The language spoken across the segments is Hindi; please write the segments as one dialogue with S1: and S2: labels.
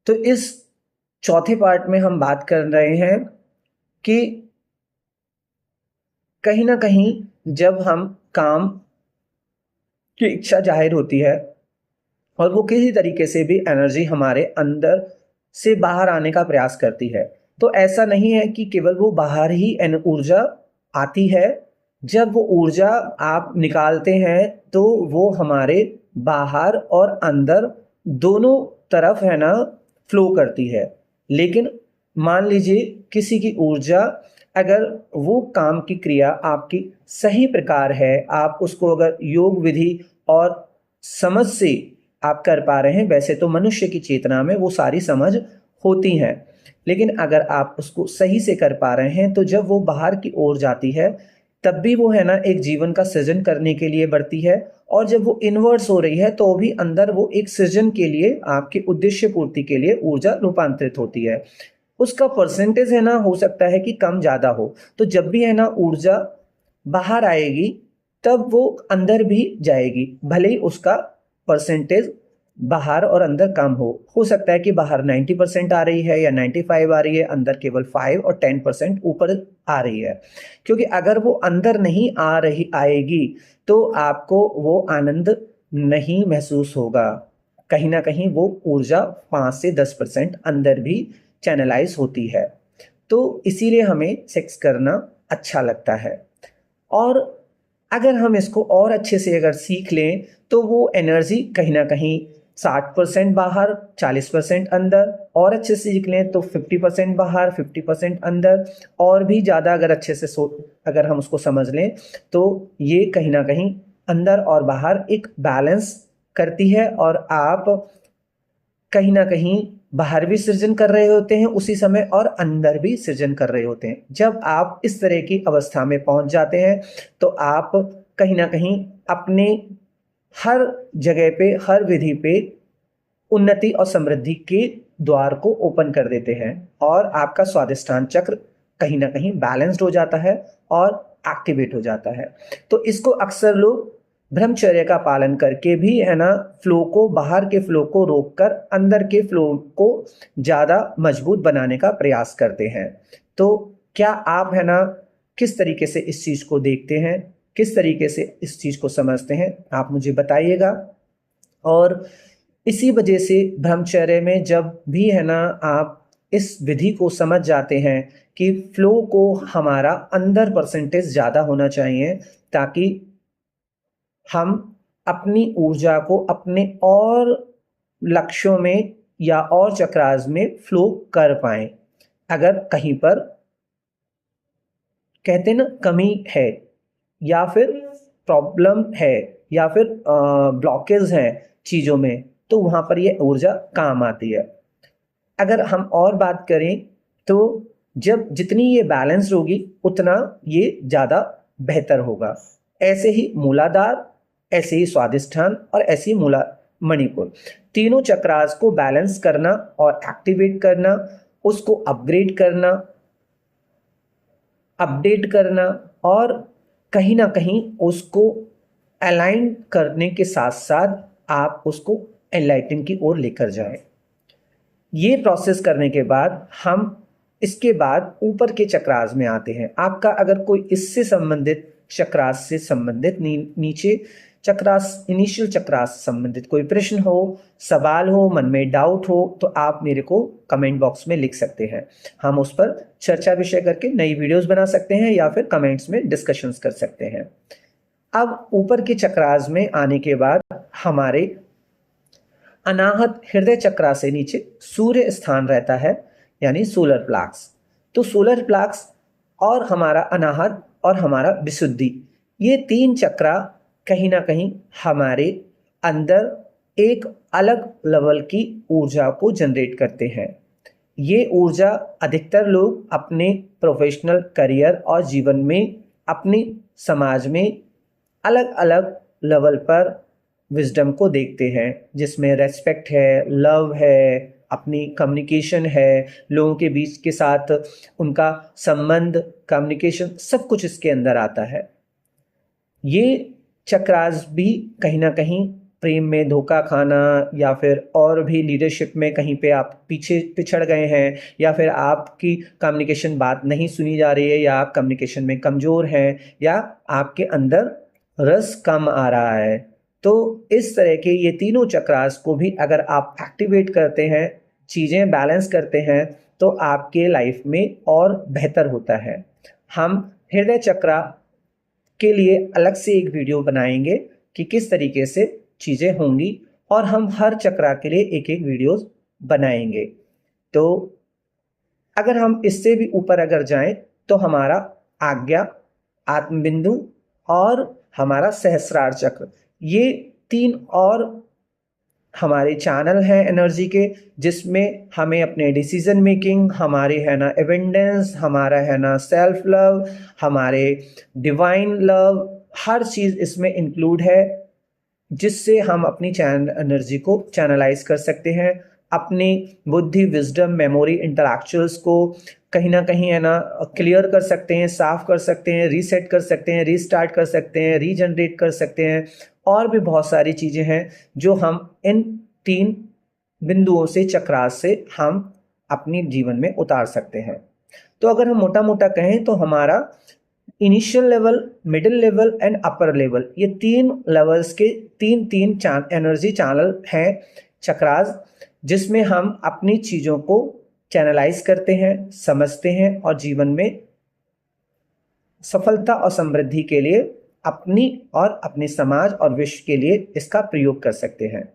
S1: तो इस चौथे पार्ट में हम बात कर रहे हैं कि कहीं ना कहीं जब हम काम की इच्छा जाहिर होती है और वो किसी तरीके से भी एनर्जी हमारे अंदर से बाहर आने का प्रयास करती है, तो ऐसा नहीं है कि केवल वो बाहर ही ऊर्जा आती है। जब वो ऊर्जा आप निकालते हैं तो वो हमारे बाहर और अंदर दोनों तरफ है ना फ्लो करती है। लेकिन मान लीजिए किसी की ऊर्जा, अगर वो काम की क्रिया आपकी सही प्रकार है, आप उसको अगर योग विधि और समझ से आप कर पा रहे हैं, वैसे तो मनुष्य की चेतना में वो सारी समझ होती हैं, लेकिन अगर आप उसको सही से कर पा रहे हैं तो जब वो बाहर की ओर जाती है तब भी वो है ना एक जीवन का सृजन करने के लिए बढ़ती है। और जब वो इन्वर्स हो रही है तो भी अंदर वो एक सृजन के लिए, आपके उद्देश्य पूर्ति के लिए ऊर्जा रूपांतरित होती है। उसका परसेंटेज है ना हो सकता है कि कम ज़्यादा हो, तो जब भी है ना ऊर्जा बाहर आएगी तब वो अंदर भी जाएगी, भले ही उसका परसेंटेज बाहर और अंदर कम हो सकता है कि बाहर 90% आ रही है या 95 आ रही है, अंदर केवल 5 और 10% ऊपर आ रही है। क्योंकि अगर वो अंदर नहीं आ रही आएगी तो आपको वो आनंद नहीं महसूस होगा। कहीं ना कहीं वो ऊर्जा 5 से 10% अंदर भी चैनलाइज होती है। तो इसीलिए हमें सेक्स करना अच्छा लगता है। और अगर हम इसको और अच्छे से अगर सीख लें तो वो एनर्जी कहीं ना कहीं 60% बाहर 40% अंदर, और अच्छे से सीख लें तो 50% बाहर 50% अंदर, और भी ज़्यादा अगर अच्छे से अगर हम उसको समझ लें तो ये कहीं ना कहीं अंदर और बाहर एक बैलेंस करती है। और आप कहीं ना कहीं बाहर भी सृजन कर रहे होते हैं उसी समय और अंदर भी सृजन कर रहे होते हैं। जब आप इस तरह की अवस्था में पहुंच जाते हैं तो आप कहीं ना कहीं अपने हर जगह पे, हर विधि पे उन्नति और समृद्धि के द्वार को ओपन कर देते हैं और आपका स्वादिष्टान चक्र कहीं ना कहीं बैलेंस्ड हो जाता है और एक्टिवेट हो जाता है। तो इसको अक्सर लोग ब्रह्मचर्य का पालन करके भी है ना फ्लो को, बाहर के फ्लो को रोककर अंदर के फ्लो को ज़्यादा मजबूत बनाने का प्रयास करते हैं। तो क्या आप है ना किस तरीके से इस चीज़ को देखते हैं, किस तरीके से इस चीज़ को समझते हैं, आप मुझे बताइएगा। और इसी वजह से ब्रह्मचर्य में जब भी है ना आप इस विधि को समझ जाते हैं कि फ्लो को हमारा अंदर परसेंटेज ज़्यादा होना चाहिए, ताकि हम अपनी ऊर्जा को अपने और लक्ष्यों में या और चक्रास में फ्लो कर पाएं। अगर कहीं पर कहते ना कमी है या फिर प्रॉब्लम है या फिर ब्लॉकेज है चीज़ों में, तो वहाँ पर ये ऊर्जा काम आती है। अगर हम और बात करें तो जब जितनी ये बैलेंस होगी उतना ये ज़्यादा बेहतर होगा। ऐसे ही मूलाधार, ऐसे ही स्वादिष्ठान और ऐसे ही मूला मणिपुर, तीनों चक्रास को बैलेंस करना और एक्टिवेट करना, उसको अपग्रेड करना, अपडेट करना और कहीं ना कहीं उसको अलाइन करने के साथ साथ आप उसको एनलाइटन की ओर लेकर जाएं। ये प्रोसेस करने के बाद हम इसके बाद ऊपर के चक्रास में आते हैं। आपका अगर कोई इससे संबंधित चक्रास से संबंधित नीचे चक्रास, इनिशियल चक्रास से संबंधित कोई प्रश्न हो, सवाल हो, मन में डाउट हो, तो आप मेरे को कमेंट बॉक्स में लिख सकते हैं। हम उस पर चर्चा विषय करके नई वीडियोस बना सकते हैं या फिर कमेंट्स में डिस्कशंस कर सकते हैं। अब ऊपर के चक्रास में आने के बाद हमारे अनाहत हृदय चक्र से नीचे सूर्य स्थान रहता है, यानी सोलर प्लेक्स। तो सोलर प्लेक्स और हमारा अनाहत और हमारा विशुद्धि, ये तीन चक्र कहीं ना कहीं हमारे अंदर एक अलग लेवल की ऊर्जा को जनरेट करते हैं। ये ऊर्जा अधिकतर लोग अपने प्रोफेशनल करियर और जीवन में, अपने समाज में अलग अलग लेवल पर विजडम को देखते हैं, जिसमें रेस्पेक्ट है, लव है, अपनी कम्युनिकेशन है, लोगों के बीच के साथ उनका संबंध, कम्युनिकेशन, सब कुछ इसके अंदर आता है। ये चक्रास भी कहीं ना कहीं प्रेम में धोखा खाना, या फिर और भी लीडरशिप में कहीं पे आप पीछे पिछड़ गए हैं, या फिर आपकी कम्युनिकेशन बात नहीं सुनी जा रही है, या आप कम्युनिकेशन में कमज़ोर हैं, या आपके अंदर रस कम आ रहा है, तो इस तरह के ये तीनों चक्रास को भी अगर आप एक्टिवेट करते हैं, चीज़ें बैलेंस करते हैं, तो आपके लाइफ में और बेहतर होता है। हम हृदय चक्रा के लिए अलग से एक वीडियो बनाएंगे कि किस तरीके से चीज़ें होंगी, और हम हर चक्रा के लिए एक एक वीडियोस बनाएंगे। तो अगर हम इससे भी ऊपर अगर जाएं तो हमारा आज्ञा, आत्मबिंदु और हमारा सहस्रार चक्र, ये 3 और हमारे चैनल हैं एनर्जी के, जिसमें हमें अपने डिसीजन मेकिंग, हमारे है ना एवेंडेंस, हमारा है ना सेल्फ लव, हमारे डिवाइन लव, हर चीज़ इसमें इंक्लूड है, जिससे हम अपनी चैनल एनर्जी को चैनलाइज कर सकते हैं, अपनी बुद्धि, विजडम, मेमोरी, इंटलेक्चुअल्स को कहीं ना कहीं है ना क्लियर कर सकते हैं, साफ कर सकते हैं, रीसेट कर सकते हैं, रीस्टार्ट कर सकते हैं, रीजनरेट कर सकते हैं, और भी बहुत सारी चीज़ें हैं जो हम इन 3 बिंदुओं से, चक्रास से हम अपने जीवन में उतार सकते हैं। तो अगर हम मोटा मोटा कहें तो हमारा initial level, middle level and upper level, ये 3 लेवल्स के 3 एनर्जी चैनल हैं, चक्रास, जिसमें हम अपनी चीज़ों को चैनलाइज करते हैं, समझते हैं, और जीवन में सफलता और समृद्धि के लिए अपनी और अपने समाज और विश्व के लिए इसका प्रयोग कर सकते हैं।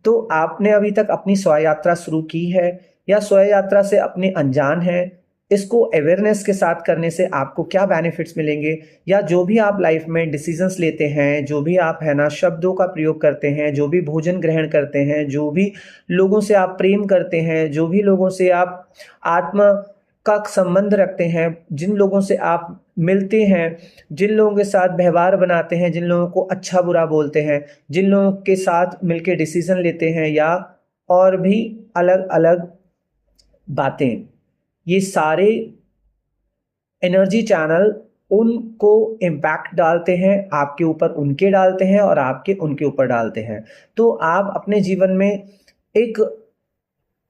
S1: तो आपने अभी तक अपनी स्व यात्रा शुरू की है, या स्व यात्रा से अपने अनजान हैं, इसको अवेयरनेस के साथ करने से आपको क्या बेनिफिट्स मिलेंगे, या जो भी आप लाइफ में डिसीजंस लेते हैं, जो भी आप है ना शब्दों का प्रयोग करते हैं, जो भी भोजन ग्रहण करते हैं, जो भी लोगों से आप प्रेम करते हैं, जो भी लोगों से आप आत्मा का संबंध रखते हैं, जिन लोगों से आप मिलते हैं, जिन लोगों के साथ व्यवहार बनाते हैं, जिन लोगों को अच्छा बुरा बोलते हैं, जिन लोगों के साथ मिलके डिसीजन लेते हैं, या और भी अलग अलग बातें, ये सारे एनर्जी चैनल उनको इम्पैक्ट डालते हैं, आपके ऊपर उनके डालते हैं, और आपके उनके ऊपर डालते हैं। तो आप अपने जीवन में एक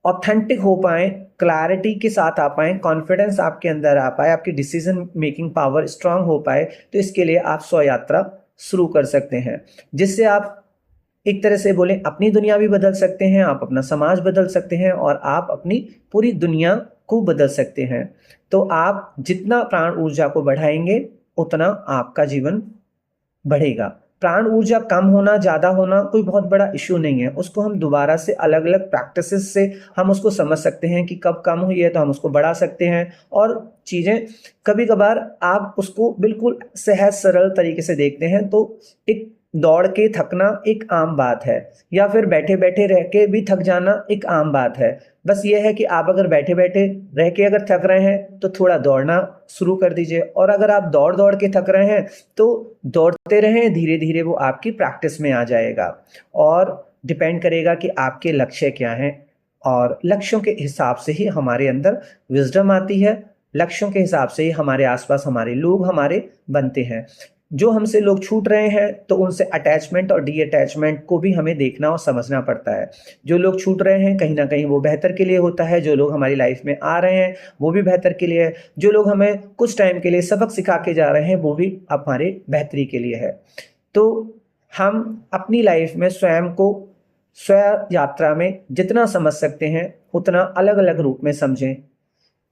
S1: ऑथेंटिक हो पाएँ, क्लैरिटी के साथ आ पाएँ, कॉन्फिडेंस आपके अंदर आ पाए, आपकी डिसीजन मेकिंग पावर स्ट्रांग हो पाए, तो इसके लिए आप स्व यात्रा शुरू कर सकते हैं, जिससे आप एक तरह से बोलें अपनी दुनिया भी बदल सकते हैं, आप अपना समाज बदल सकते हैं, और आप अपनी पूरी दुनिया को बदल सकते हैं। तो आप जितना प्राण ऊर्जा को बढ़ाएंगे, उतना आपका जीवन बढ़ेगा। प्राण ऊर्जा कम होना, ज़्यादा होना कोई बहुत बड़ा इश्यू नहीं है, उसको हम दोबारा से अलग अलग प्रैक्टिसेस से हम उसको समझ सकते हैं कि कब कम हुई है, तो हम उसको बढ़ा सकते हैं। और चीज़ें कभी कभार आप उसको बिल्कुल सहज सरल तरीके से देखते हैं, तो एक दौड़ के थकना एक आम बात है, या फिर बैठे बैठे रह के भी थक जाना एक आम बात है। बस ये है कि आप अगर बैठे बैठे रह के अगर थक रहे हैं तो थोड़ा दौड़ना शुरू कर दीजिए, और अगर आप दौड़ दौड़ के थक रहे हैं तो दौड़ते रहें, धीरे धीरे वो आपकी प्रैक्टिस में आ जाएगा। और डिपेंड करेगा कि आपके लक्ष्य क्या हैं, और लक्ष्यों के हिसाब से ही हमारे अंदर विजडम आती है, लक्ष्यों के हिसाब से ही हमारे आसपास हमारे लोग हमारे बनते हैं। जो हमसे लोग छूट रहे हैं तो उनसे अटैचमेंट और डी अटैचमेंट को भी हमें देखना और समझना पड़ता है। जो लोग छूट रहे हैं कहीं ना कहीं वो बेहतर के लिए होता है, जो लोग हमारी लाइफ में आ रहे हैं वो भी बेहतर के लिए है, जो लोग हमें कुछ टाइम के लिए सबक सिखा के जा रहे हैं वो भी हमारे बेहतरी के लिए है। तो हम अपनी लाइफ में स्वयं को स्व यात्रा में जितना समझ सकते हैं उतना अलग अलग रूप में समझें।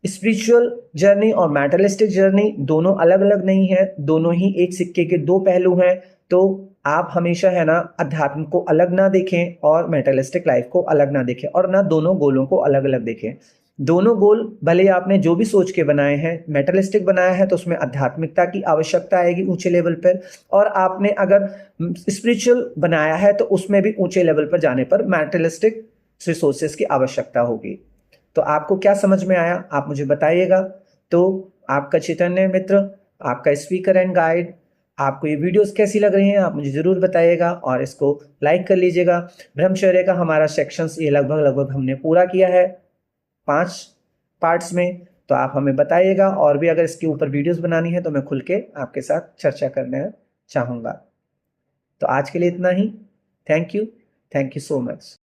S1: स्पिरिचुअल जर्नी और मैटरलिस्टिक जर्नी दोनों अलग अलग नहीं है, दोनों ही एक सिक्के के 2 पहलू हैं। तो आप हमेशा है ना अध्यात्म को अलग ना देखें और मैटरलिस्टिक लाइफ को अलग ना देखें, और ना दोनों गोलों को अलग अलग देखें। दोनों गोल भले आपने जो भी सोच के बनाए हैं, मैटरलिस्टिक बनाया है तो उसमें आध्यात्मिकता की आवश्यकता आएगी ऊंचे लेवल पर, और आपने अगर स्पिरिचुअल बनाया है तो उसमें भी ऊंचे लेवल पर जाने पर मैटरलिस्टिक रिसोर्सेज की आवश्यकता होगी। तो आपको क्या समझ में आया आप मुझे बताइएगा। तो आपका चैतन्य मित्र, आपका स्पीकर एंड गाइड, आपको ये वीडियोस कैसी लग रही हैं आप मुझे ज़रूर बताइएगा, और इसको लाइक कर लीजिएगा। ब्रह्मचर्य का हमारा सेक्शंस ये लगभग हमने पूरा किया है 5 पार्ट्स में, तो आप हमें बताइएगा, और भी अगर इसके ऊपर वीडियोस बनानी है तो मैं खुल के आपके साथ चर्चा करना चाहूँगा। तो आज के लिए इतना ही। Thank you so much.